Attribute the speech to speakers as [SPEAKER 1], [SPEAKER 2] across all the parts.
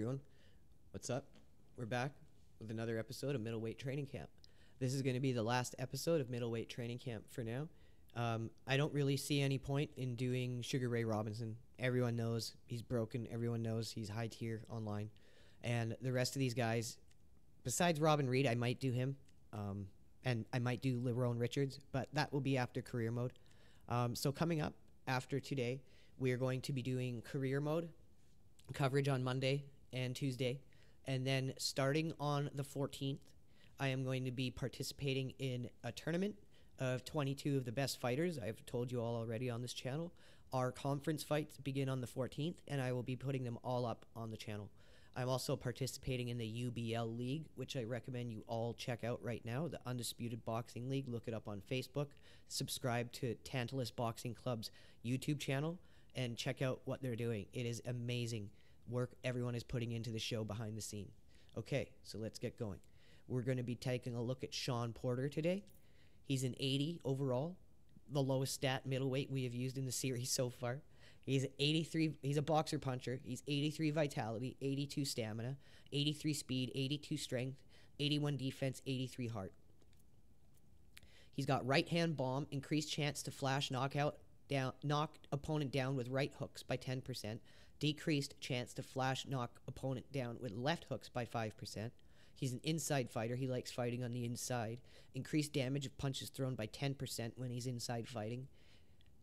[SPEAKER 1] everyone. What's up? We're back with another episode of Middleweight Training Camp. This is going to be the last episode of Middleweight Training Camp for now. I don't really see any point in doing Sugar Ray Robinson. Everyone knows he's broken. Everyone knows he's high tier online. And the rest of these guys, besides Robin Reed, I might do him. And I might do Lerone Richards, but that will be after career mode. So coming up after today, we are going to be doing career mode coverage on Monday and Tuesday. And then starting on the 14th, I am going to be participating in a tournament of 22 of the best fighters. I've told you all already on this channel. Our conference fights begin on the 14th, and I will be putting them all up on the channel. I'm also participating in the UBL League, which I recommend you all check out right now, the Undisputed Boxing League. Look it up on Facebook. Subscribe to Tantalus Boxing Club's YouTube channel and check out what they're doing. It is amazing work everyone is putting into the show behind the scene. Okay, so let's get going. We're going to be taking a look at Shawn Porter today. He's an 80 overall, the lowest stat middleweight we have used in the series so far. He's 83. He's a boxer puncher. He's 83 vitality, 82 stamina, 83 speed, 82 strength, 81 defense, 83 heart. He's got right hand bomb, increased chance to flash knock opponent down with right hooks by 10%, decreased chance to flash knock opponent down with left hooks by 5%. He's an inside fighter. He likes fighting on the inside. Increased damage of punches thrown by 10% when he's inside fighting.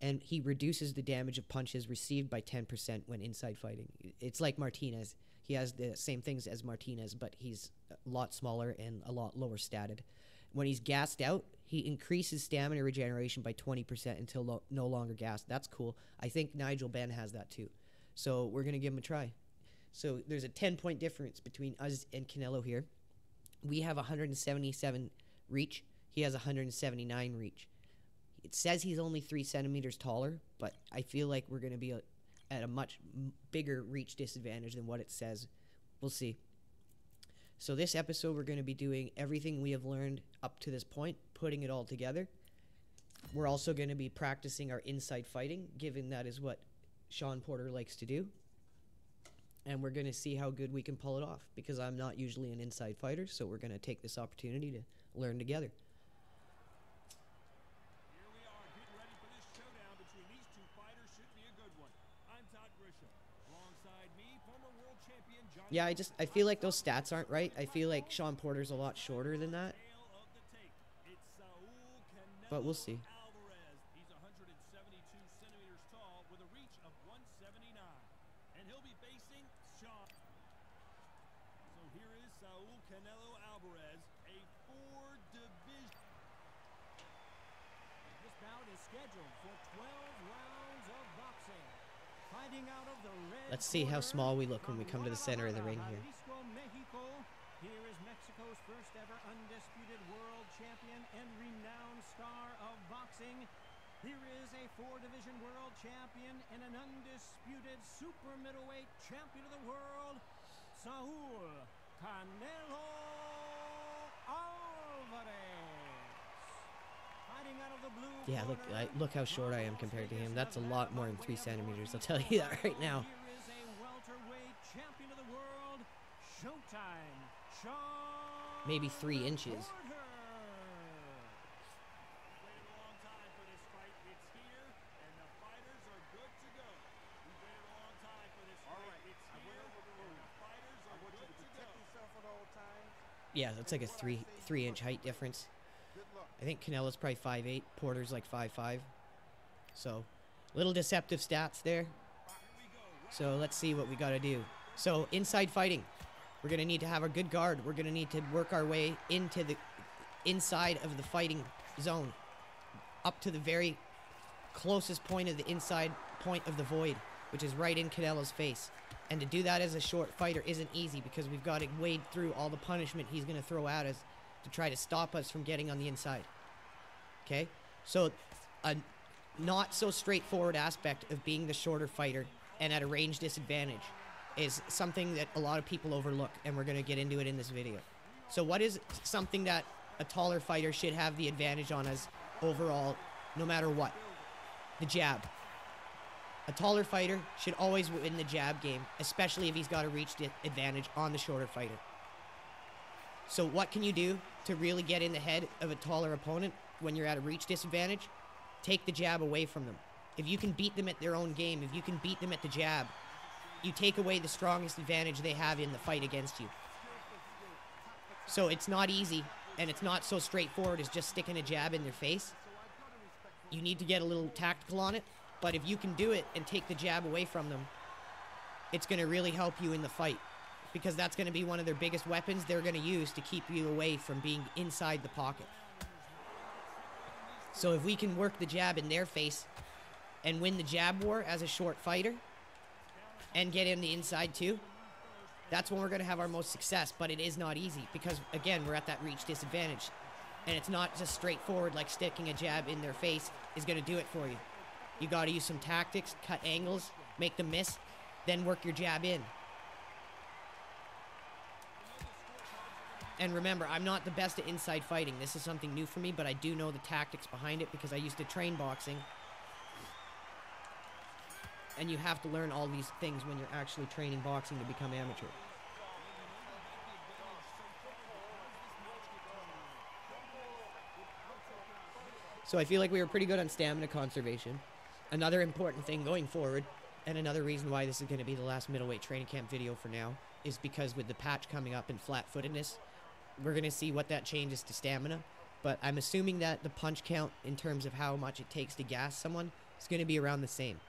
[SPEAKER 1] And he reduces the damage of punches received by 10% when inside fighting. It's like Martinez. He has the same things as Martinez, but he's a lot smaller and a lot lower statted. When he's gassed out, he increases stamina regeneration by 20% until no longer gassed. That's cool. I think Nigel Benn has that too. So we're going to give him a try. So there's a 10-point difference between us and Canelo here. We have 177 reach. He has 179 reach. It says he's only 3 centimeters taller, but I feel like we're going to be at a much bigger reach disadvantage than what it says. We'll see. So this episode, we're going to be doing everything we have learned up to this point, putting it all together. We're also going to be practicing our inside fighting, given that is what Shawn Porter likes to do. And we're going to see how good we can pull it off, because I'm not usually an inside fighter, so we're going to take this opportunity to learn together. Yeah, I feel like those stats aren't right. I feel like Shawn Porter's a lot shorter than that. But we'll see.
[SPEAKER 2] He's 172 centimeters tall with a reach of 179. And he'll be facing Shawn. So here is Saul Canelo Alvarez, a 4-division. This bout is scheduled for 12 rounds of boxing. Fighting out of the red.
[SPEAKER 1] Let's see how small we look when we come to the center of the ring here.
[SPEAKER 2] Mexico. Here is Mexico's first ever undisputed world champion and renowned star of boxing. Here is a 4-division world champion and an undisputed super middleweight champion of the world, Saul Canelo Alvarez. Fighting out of the blue.
[SPEAKER 1] Yeah, look how short I am compared to him. That's a lot more than 3 centimeters. I'll tell you that right now.
[SPEAKER 2] Here is a welterweight champion of the world, Showtime, Shawn
[SPEAKER 1] Maybe 3 inches.
[SPEAKER 2] Porter. Waited a long time for this fight. It's here, and the fighters are good to go. We waited a long time for this fight. It's here, and the fighters are good to go.
[SPEAKER 1] Yeah, that's like a 3-inch height difference. I think Canelo's probably 5'8". Porter's like 5'5". So, little deceptive stats there. So, let's see what we got to do. So, inside fighting. We're going to need to have a good guard. We're going to need to work our way into the inside of the fighting zone. Up to the very closest point of the inside point of the void, which is right in Canelo's face. And to do that as a short fighter isn't easy, because we've got to wade through all the punishment he's going to throw at us to try to stop us from getting on the inside. Okay? So, a not so straightforward aspect of being the shorter fighter and at a range disadvantage is something that a lot of people overlook, and we're going to get into it in this video. So what is something that a taller fighter should have the advantage on us overall, no matter what? The jab. A taller fighter should always win the jab game, especially if he's got a reach advantage on the shorter fighter. So what can you do to really get in the head of a taller opponent when you're at a reach disadvantage? Take the jab away from them. If you can beat them at their own game, if you can beat them at the jab, you take away the strongest advantage they have in the fight against you. So it's not easy, and it's not so straightforward as just sticking a jab in their face. You need to get a little tactical on it, but if you can do it and take the jab away from them, it's going to really help you in the fight, because that's going to be one of their biggest weapons they're going to use to keep you away from being inside the pocket. So if we can work the jab in their face and win the jab war as a short fighter and get in the inside too, that's when we're going to have our most success. But it is not easy because, again, we're at that reach disadvantage. And it's not just straightforward like sticking a jab in their face is going to do it for you. You got to use some tactics, cut angles, make them miss, then work your jab in. And remember, I'm not the best at inside fighting. This is something new for me, but I do know the tactics behind it because I used to train boxing. And you have to learn all these things when you're actually training boxing to become amateur. So I feel like we were pretty good on stamina conservation. Another important thing going forward, and another reason why this is going to be the last middleweight training camp video for now, is because with the patch coming up and flat-footedness, we're going to see what that changes to stamina. But I'm assuming that the punch count in terms of how much it takes to gas someone is going to be around the same.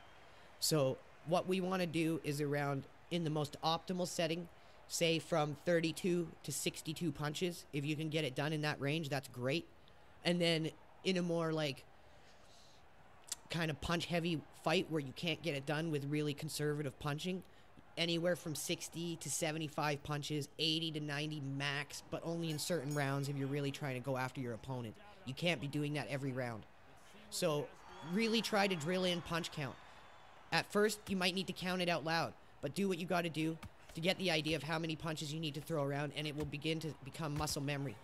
[SPEAKER 1] So what we want to do is around, in the most optimal setting, say from 32 to 62 punches. If you can get it done in that range, that's great. And then in a more like kind of punch heavy fight where you can't get it done with really conservative punching, anywhere from 60 to 75 punches, 80 to 90 max, but only in certain rounds if you're really trying to go after your opponent. You can't be doing that every round. So really try to drill in punch count. At first, you might need to count it out loud, but do what you got to do to get the idea of how many punches you need to throw around, and it will begin to become muscle memory.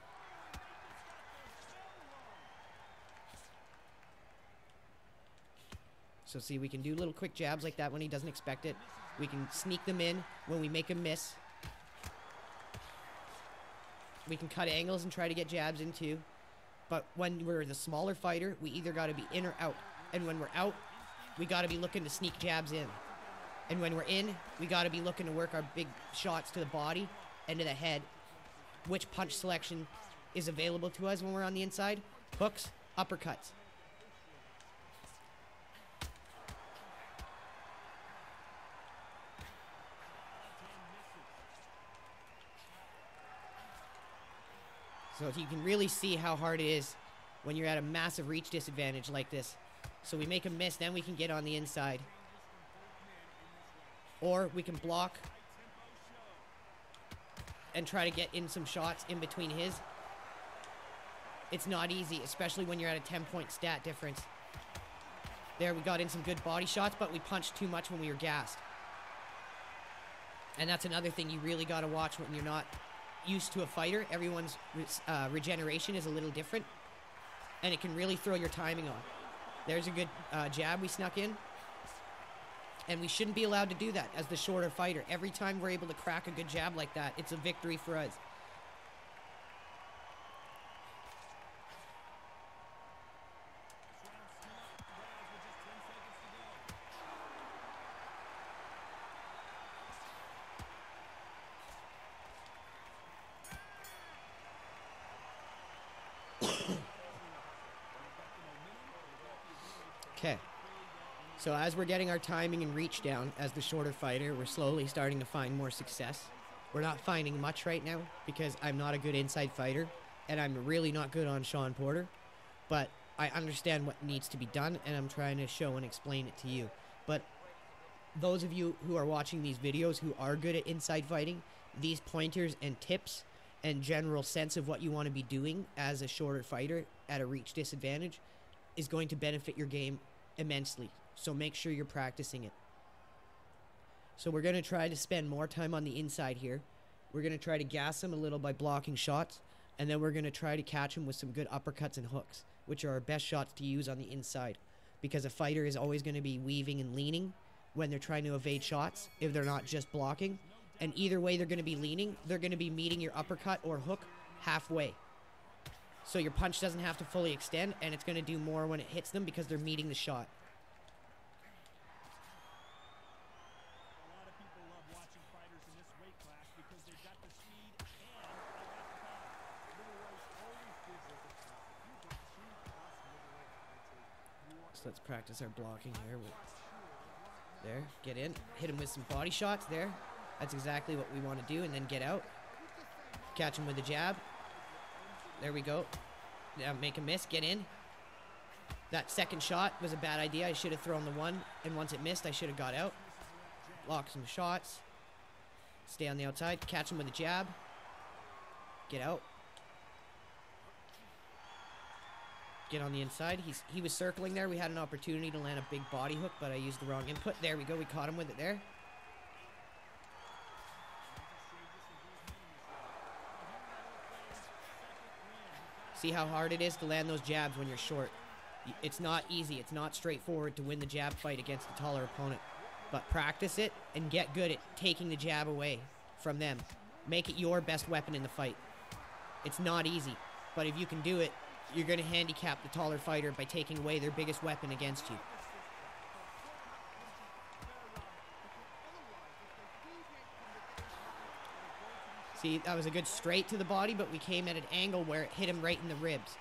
[SPEAKER 1] So see, we can do little quick jabs like that when he doesn't expect it. We can sneak them in when we make him miss. We can cut angles and try to get jabs in too. But when we're the smaller fighter, we either got to be in or out. And when we're out, we got to be looking to sneak jabs in. And when we're in, we got to be looking to work our big shots to the body and to the head. Which punch selection is available to us when we're on the inside? Hooks, uppercuts. So you can really see how hard it is when you're at a massive reach disadvantage like this. So we make a miss, then we can get on the inside. Or we can block and try to get in some shots in between his. It's not easy, especially when you're at a 10-point stat difference. There, we got in some good body shots, but we punched too much when we were gassed. And that's another thing you really got to watch when you're not used to a fighter. Everyone's regeneration is a little different, and it can really throw your timing off. There's a good jab we snuck in, and we shouldn't be allowed to do that as the shorter fighter. Every time we're able to crack a good jab like that, it's a victory for us. Okay, so as we're getting our timing and reach down as the shorter fighter, we're slowly starting to find more success. We're not finding much right now because I'm not a good inside fighter, and I'm really not good on Shawn Porter, but I understand what needs to be done, and I'm trying to show and explain it to you. But those of you who are watching these videos who are good at inside fighting, these pointers and tips and general sense of what you want to be doing as a shorter fighter at a reach disadvantage is going to benefit your game immensely. So make sure you're practicing it. So we're going to try to spend more time on the inside here. We're going to try to gas him a little by blocking shots, and then we're going to try to catch him with some good uppercuts and hooks, which are our best shots to use on the inside, because a fighter is always going to be weaving and leaning, when they're trying to evade shots, if they're not just blocking. And either way they're going to be leaning, they're going to be meeting your uppercut or hook halfway. So your punch doesn't have to fully extend, and it's going to do more when it hits them because they're meeting the shot.
[SPEAKER 2] A lot of people love watching fighters in this weight class because they've got the speed and they got the power. Middleweight always gives us a chance. If you get cheap plus middleweight,
[SPEAKER 1] So let's practice our blocking here. There, get in, hit him with some body shots there. That's exactly what we want to do, and then get out. Catch him with a jab. There we go. Yeah, make a miss, get in. That second shot was a bad idea. I should have thrown the one, and once it missed, I should have got out. Block some shots. Stay on the outside, catch him with a jab. Get out. Get on the inside. He was circling there. We had an opportunity to land a big body hook, but I used the wrong input. There we go. We caught him with it there. See how hard it is to land those jabs when you're short. It's not easy. It's not straightforward to win the jab fight against a taller opponent. But practice it and get good at taking the jab away from them. Make it your best weapon in the fight. It's not easy, but if you can do it, you're going to handicap the taller fighter by taking away their biggest weapon against you. See, that was a good straight to the body, but we came at an angle where it hit him right in the ribs.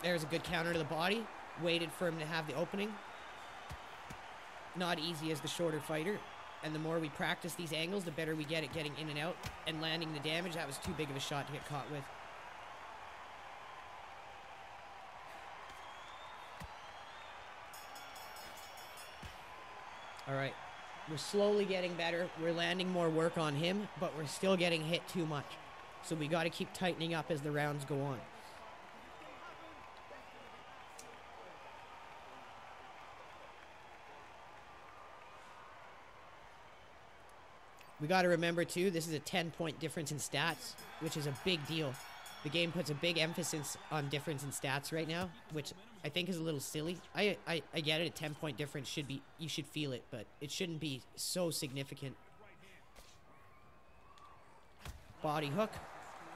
[SPEAKER 1] There's a good counter to the body. Waited for him to have the opening. Not easy as the shorter fighter. And the more we practice these angles, the better we get at getting in and out and landing the damage. That was too big of a shot to get caught with. All right. We're slowly getting better. We're landing more work on him, but we're still getting hit too much. So we got to keep tightening up as the rounds go on. We got to remember, too, this is a 10-point difference in stats, which is a big deal. The game puts a big emphasis on difference in stats right now, which I think is a little silly. I get it, a 10-point difference should be, you should feel it, but it shouldn't be so significant. Body hook.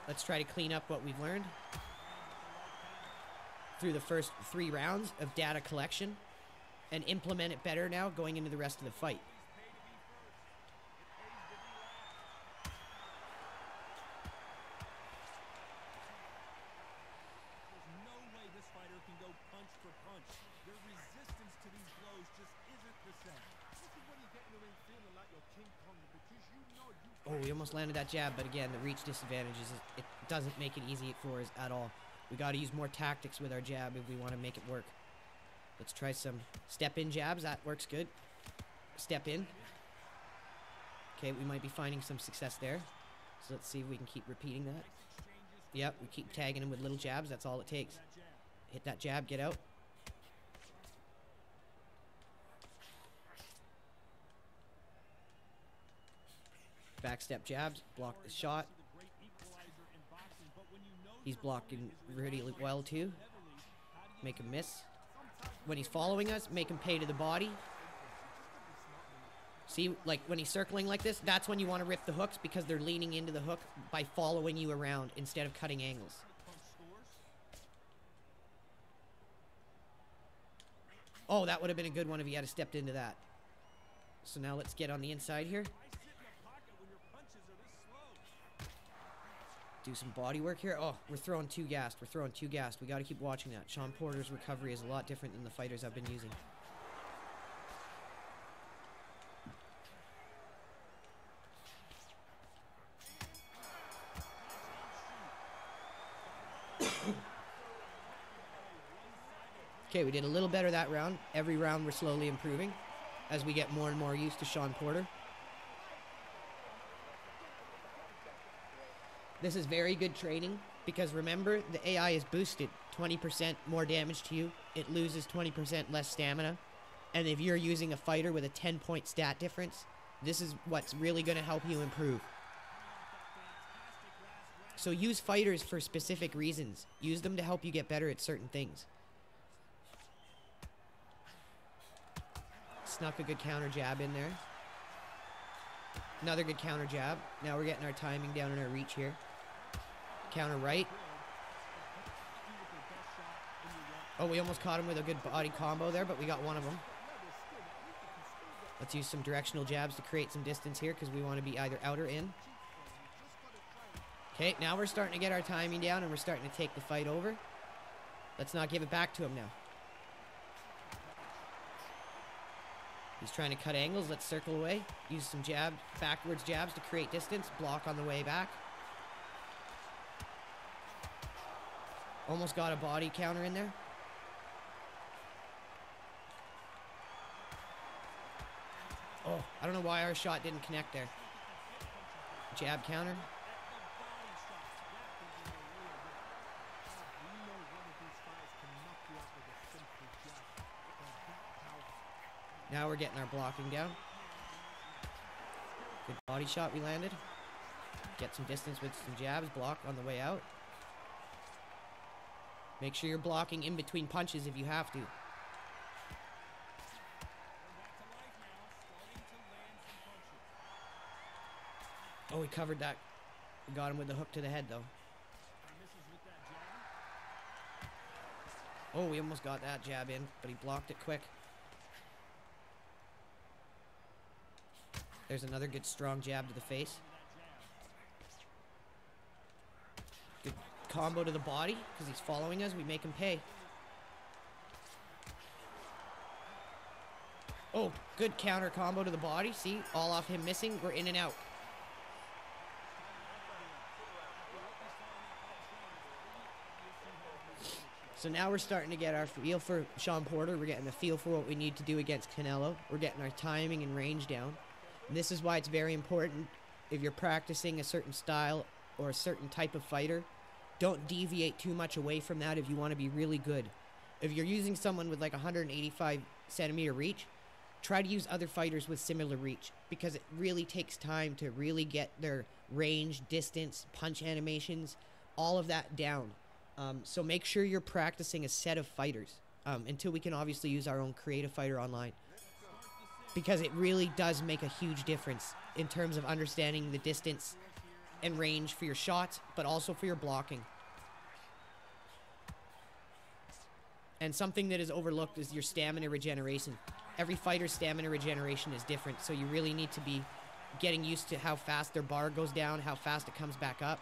[SPEAKER 1] Let's try to clean up what we've learned through the first 3 rounds of data collection and implement it better now going into the rest of the fight. Oh, we almost landed that jab, but again, the reach disadvantage is it doesn't make it easy for us at all. We got to use more tactics with our jab if we want to make it work. Let's try some step-in jabs. That works good. Step in. Okay, we might be finding some success there. So let's see if we can keep repeating that. Yep, we keep tagging him with little jabs. That's all it takes. Hit that jab, get out. Backstep jabs, block the shot. He's blocking really well too. Make him miss. When he's following us, make him pay to the body. See, like when he's circling like this, that's when you want to rip the hooks because they're leaning into the hook by following you around instead of cutting angles. Oh, that would have been a good one if he had stepped into that. So now let's get on the inside here. Do some body work here. Oh, we're throwing too gassed. We're throwing too gassed. We got to keep watching that. Shawn Porter's recovery is a lot different than the fighters I've been using. Okay, we did a little better that round. Every round we're slowly improving as we get more and more used to Shawn Porter. This is very good training because remember, the AI is boosted 20% more damage to you. It loses 20% less stamina. And if you're using a fighter with a 10-point stat difference, this is what's really going to help you improve. So use fighters for specific reasons. Use them to help you get better at certain things. snuck a good counter jab in there. Another good counter jab. Now we're getting our timing down and our reach here. Counter right. Oh, we almost caught him with a good body combo there, but we got one of them. Let's use some directional jabs to create some distance here because we want to be either out or in. Okay, now we're starting to get our timing down and we're starting to take the fight over. Let's not give it back to him now. He's trying to cut angles. Let's circle away. Use some backwards jabs to create distance. Block on the way back. Almost got a body counter in there. Oh, I don't know why our shot didn't connect there. Jab counter. Now we're getting our blocking down. Good body shot we landed. Get some distance with some jabs. Block on the way out. Make sure you're blocking in between punches if you have to. Oh, we covered that. We got him with the hook to the head, though. Oh, we almost got that jab in, but he blocked it quick. There's another good strong jab to the face. Good combo to the body, because he's following us. We make him pay. Oh, good counter combo to the body. See, all off him missing. We're in and out. So now we're starting to get our feel for Shawn Porter. We're getting the feel for what we need to do against Canelo. We're getting our timing and range down. And this is why it's very important if you're practicing a certain style or a certain type of fighter, don't deviate too much away from that if you want to be really good. If you're using someone with like 185 centimeter reach, try to use other fighters with similar reach because it really takes time to really get their range, distance, punch animations, all of that down. So make sure you're practicing a set of fighters until we can obviously use our own creative fighter online. Because it really does make a huge difference in terms of understanding the distance and range for your shots, but also for your blocking. And something that is overlooked is your stamina regeneration. Every fighter's stamina regeneration is different, so you really need to be getting used to how fast their bar goes down, how fast it comes back up.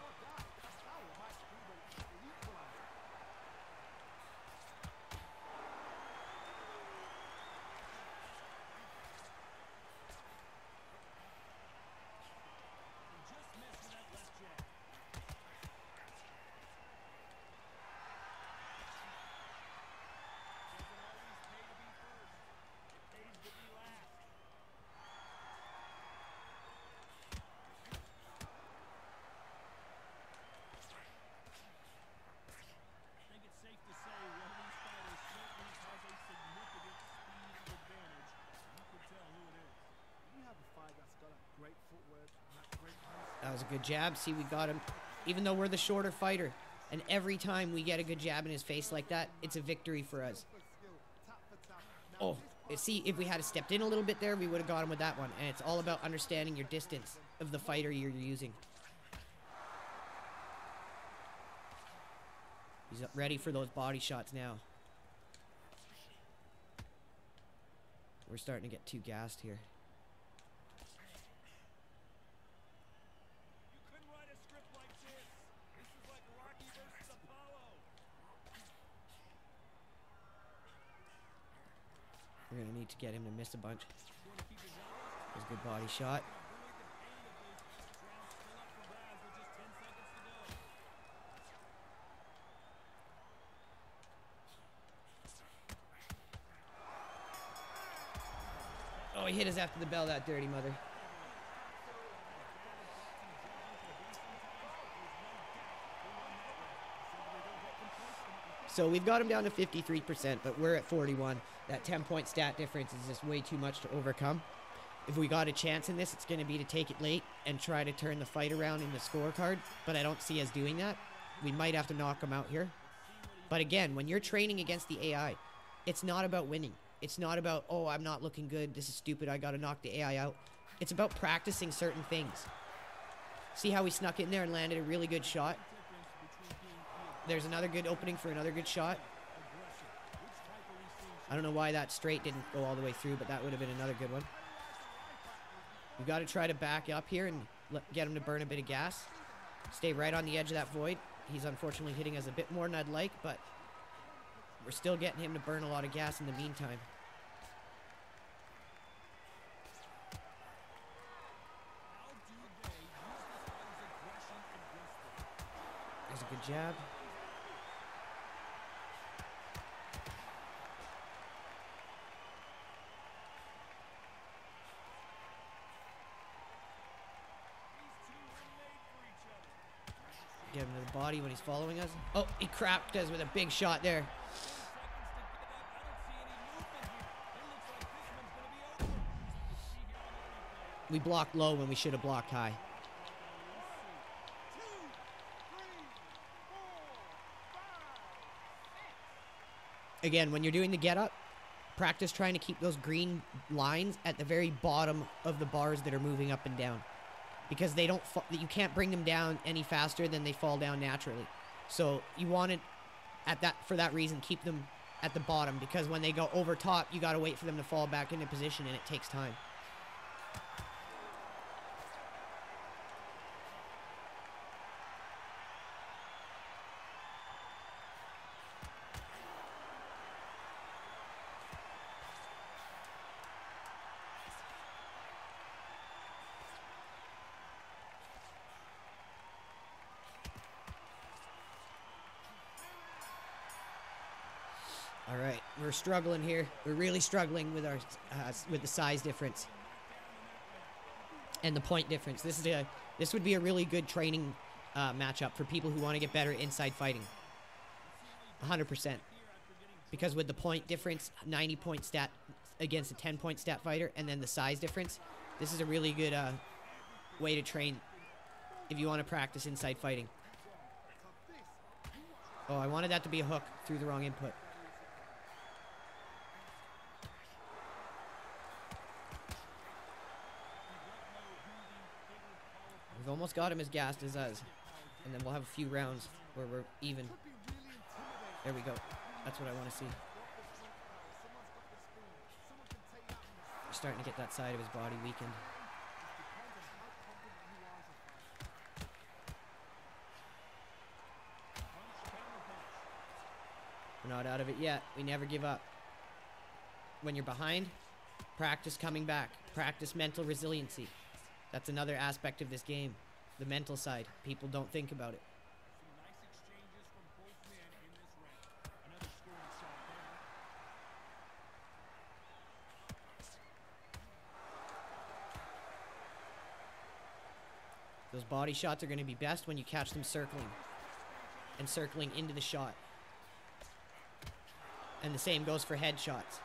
[SPEAKER 1] That was a good jab. See, we got him. Even though we're the shorter fighter, and every time we get a good jab in his face like that, it's a victory for us. Oh, see, if we had stepped in a little bit there, we would have got him with that one. And it's all about understanding your distance of the fighter you're using. He's ready for those body shots now. We're starting to get too gassed here. We're going to need to get him to miss a bunch. That was a good body shot. Oh, he hit us after the bell, that dirty mother. So we've got him down to 53%, but we're at 41%. That 10-point stat difference is just way too much to overcome. If we got a chance in this, it's going to be to take it late and try to turn the fight around in the scorecard, but I don't see us doing that. We might have to knock him out here. But again, when you're training against the AI, it's not about winning. It's not about, oh, I'm not looking good. This is stupid. I got to knock the AI out. It's about practicing certain things. See how he snuck in there and landed a really good shot? There's another good opening for another good shot. I don't know why that straight didn't go all the way through, but that would have been another good one. We've got to try to back up here and get him to burn a bit of gas. Stay right on the edge of that void. He's unfortunately hitting us a bit more than I'd like, but we're still getting him to burn a lot of gas in the meantime. There's a good jab. Get him to the body when he's following us. Oh, he crapped us with a big shot there. We blocked low when we should have blocked high. Again, when you're doing the get up, practice trying to keep those green lines at the very bottom of the bars that are moving up and down. Because they don't, you can't bring them down any faster than they fall down naturally. So you want to, for that reason, keep them at the bottom, because when they go over top, you got to wait for them to fall back into position, and it takes time. All right, we're struggling here. We're really struggling with our with the size difference and the point difference. This would be a really good training matchup for people who want to get better at inside fighting. 100%. Because with the point difference, 90-point stat against a 10-point stat fighter, and then the size difference, this is a really good way to train if you want to practice inside fighting. Oh, I wanted that to be a hook through the wrong input. We've almost got him as gassed as us. And then we'll have a few rounds where we're even. There we go. That's what I want to see. We're starting to get that side of his body weakened. We're not out of it yet. We never give up. When you're behind, practice coming back. Practice mental resiliency. That's another aspect of this game. The mental side. People don't think about it. Those body shots are going to be best when you catch them circling. And circling into the shot. And the same goes for headshots.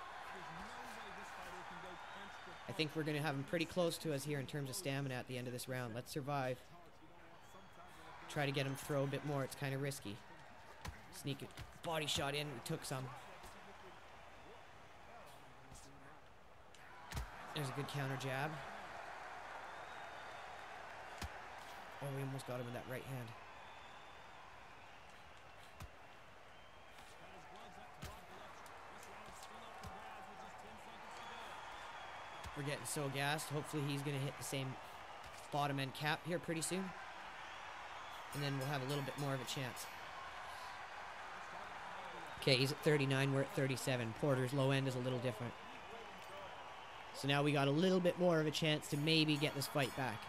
[SPEAKER 1] I think we're going to have him pretty close to us here in terms of stamina at the end of this round. Let's survive. Try to get him to throw a bit more. It's kind of risky. Sneak a body shot in. We took some. There's a good counter jab. Oh, we almost got him with that right hand. We're getting so gassed. Hopefully he's going to hit the same bottom end cap here pretty soon. And then we'll have a little bit more of a chance. Okay, he's at 39. We're at 37. Porter's low end is a little different. So now we got a little bit more of a chance to maybe get this fight back.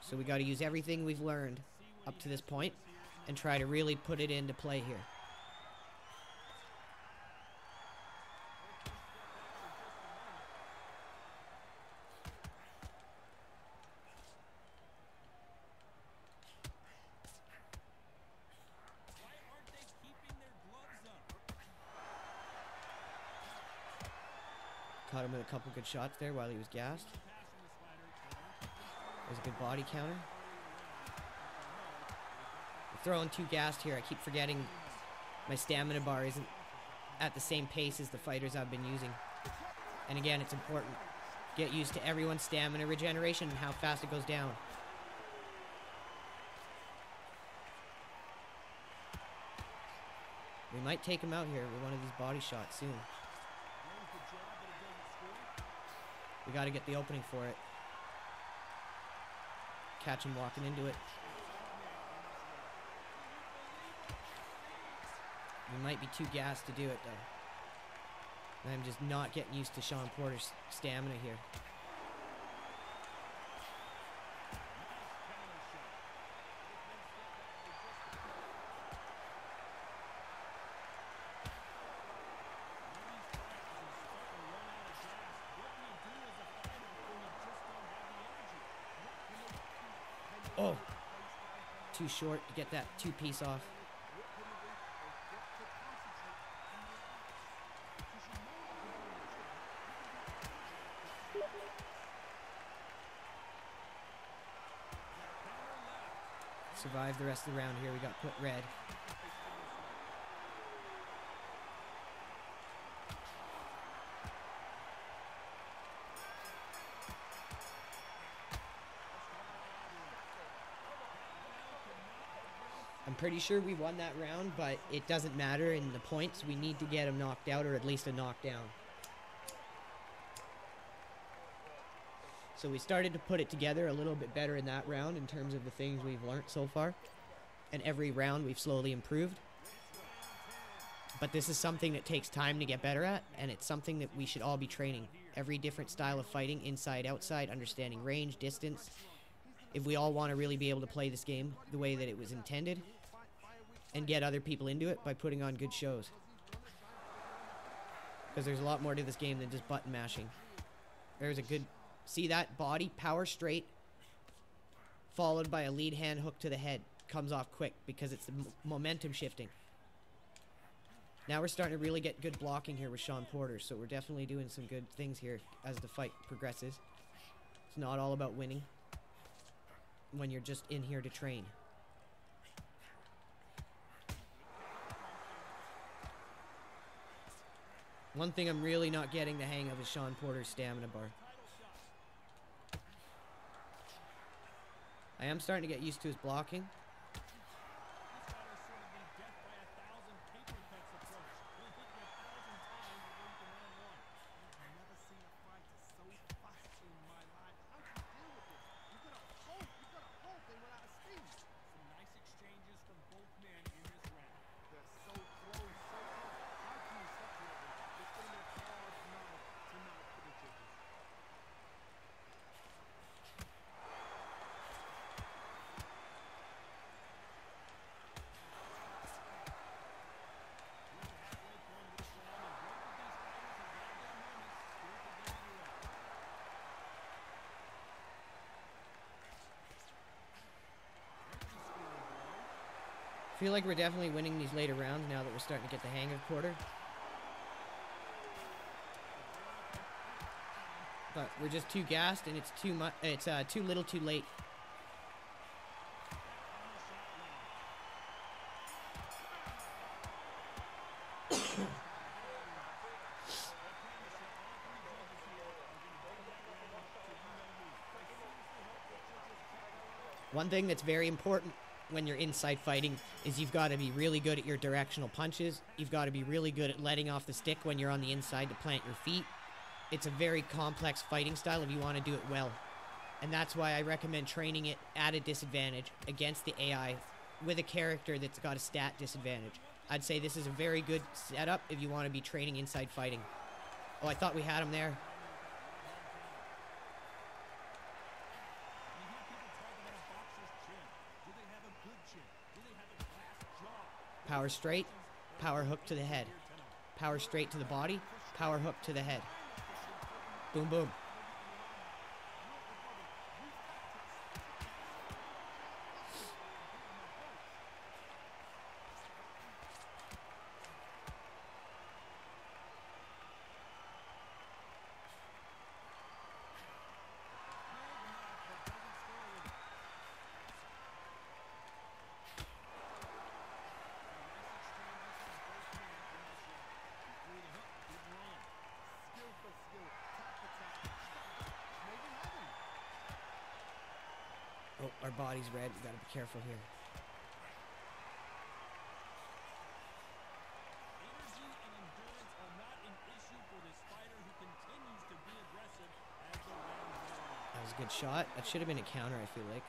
[SPEAKER 1] So we got to use everything we've learned up to this point and try to really put it into play here. Caught him with a couple good shots there while he was gassed. There's a good body counter. We're throwing too gassed here. I keep forgetting my stamina bar isn't at the same pace as the fighters I've been using. And again, it's important. Get used to everyone's stamina regeneration and how fast it goes down. We might take him out here with one of these body shots soon. We got to get the opening for it. Catch him walking into it. We might be too gassed to do it though. I'm just not getting used to Shawn Porter's stamina here. Oh, too short to get that two-piece off. Survive the rest of the round here. We got put red. I'm pretty sure we won that round, but it doesn't matter in the points. We need to get him knocked out or at least a knockdown. So we started to put it together a little bit better in that round in terms of the things we've learned so far. And every round we've slowly improved. But this is something that takes time to get better at, and it's something that we should all be training. Every different style of fighting, inside, outside, understanding range, distance. If we all want to really be able to play this game the way that it was intended and get other people into it by putting on good shows. Because there's a lot more to this game than just button mashing. There's a good... See that? Body, power straight, followed by a lead hand hook to the head. Comes off quick because it's the momentum shifting. Now we're starting to really get good blocking here with Shawn Porter, so we're definitely doing some good things here as the fight progresses. It's not all about winning when you're just in here to train. One thing I'm really not getting the hang of is Shawn Porter's stamina bar. I am starting to get used to his blocking. I feel like we're definitely winning these later rounds now that we're starting to get the hang of Porter. But we're just too gassed and it's too much. It's too little, too late. One thing that's very important when you're inside fighting is you've got to be really good at your directional punches. You've got to be really good at letting off the stick when you're on the inside to plant your feet. It's a very complex fighting style if you want to do it well. And that's why I recommend training it at a disadvantage against the AI with a character that's got a stat disadvantage. I'd say this is a very good setup if you want to be training inside fighting. Oh, I thought we had him there. Power straight, power hook to the head. Power straight to the body, power hook to the head. Boom, boom. Oh, our body's red. We gotta be careful here.
[SPEAKER 3] Energy and endurance are not an issue for this fighter who continues to be aggressive as the rounds go on.
[SPEAKER 1] That was a good shot. That should have been a counter, I feel like.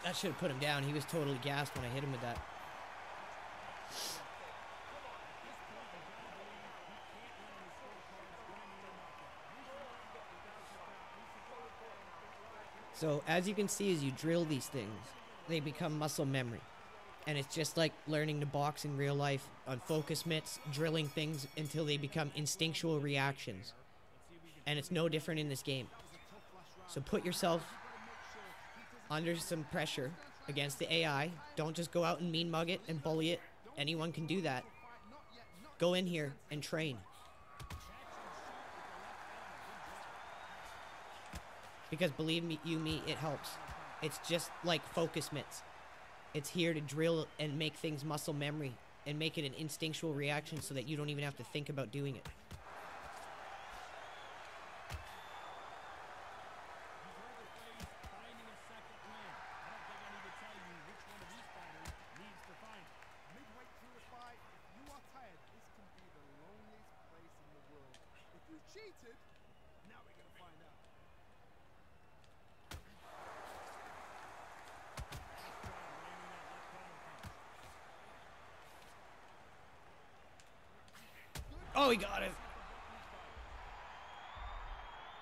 [SPEAKER 1] That should have put him down. He was totally gassed when I hit him with that. So as you can see, as you drill these things, they become muscle memory. And it's just like learning to box in real life on focus mitts, drilling things until they become instinctual reactions. And it's no different in this game. So put yourself under some pressure against the AI. Don't just go out and mean mug it and bully it. Anyone can do that. Go in here and train. Because believe me, it helps. It's just like focus mitts. It's here to drill and make things muscle memory and make it an instinctual reaction so that you don't even have to think about doing it.
[SPEAKER 3] Cheated? Now we're gonna find out.
[SPEAKER 1] Oh, he got it.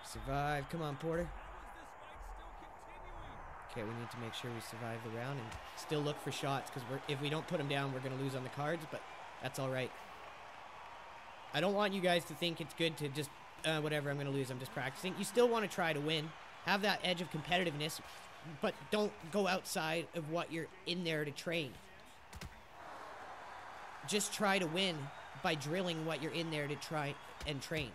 [SPEAKER 1] Survive. Come on, Porter. Okay, we need to make sure we survive the round and still look for shots, because if we don't put him down, we're going to lose on the cards, but that's all right. I don't want you guys to think it's good to just, whatever, I'm going to lose, I'm just practicing. You still want to try to win. Have that edge of competitiveness, but don't go outside of what you're in there to train. Just try to win by drilling what you're in there to try and train.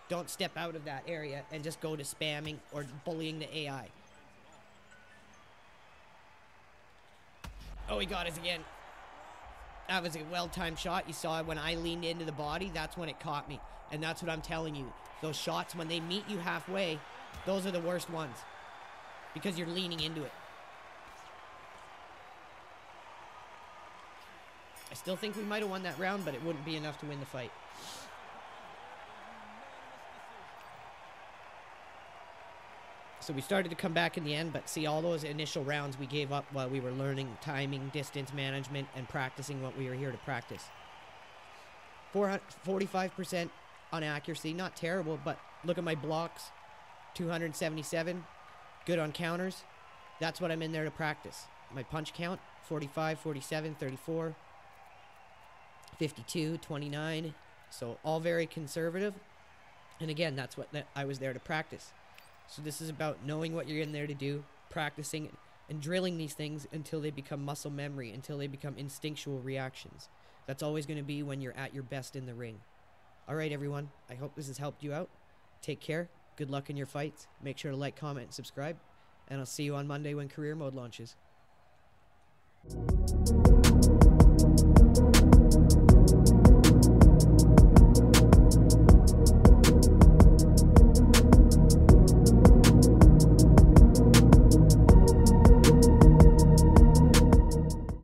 [SPEAKER 1] Don't step out of that area and just go to spamming or bullying the AI. Oh, he got us again. That was a well-timed shot. You saw when I leaned into the body, that's when it caught me. And that's what I'm telling you. Those shots, when they meet you halfway, those are the worst ones. Because you're leaning into it. I still think we might have won that round, but it wouldn't be enough to win the fight. So we started to come back in the end, but see, all those initial rounds we gave up while we were learning timing, distance management, and practicing what we were here to practice. 45% on accuracy, not terrible, but look at my blocks. 277, good on counters. That's what I'm in there to practice. My punch count, 45, 47, 34, 52, 29. So all very conservative. And again, that's what I was there to practice. So this is about knowing what you're in there to do, practicing and drilling these things until they become muscle memory, until they become instinctual reactions. That's always going to be when you're at your best in the ring. All right, everyone. I hope this has helped you out. Take care. Good luck in your fights. Make sure to like, comment, and subscribe. And I'll see you on Monday when Career Mode launches.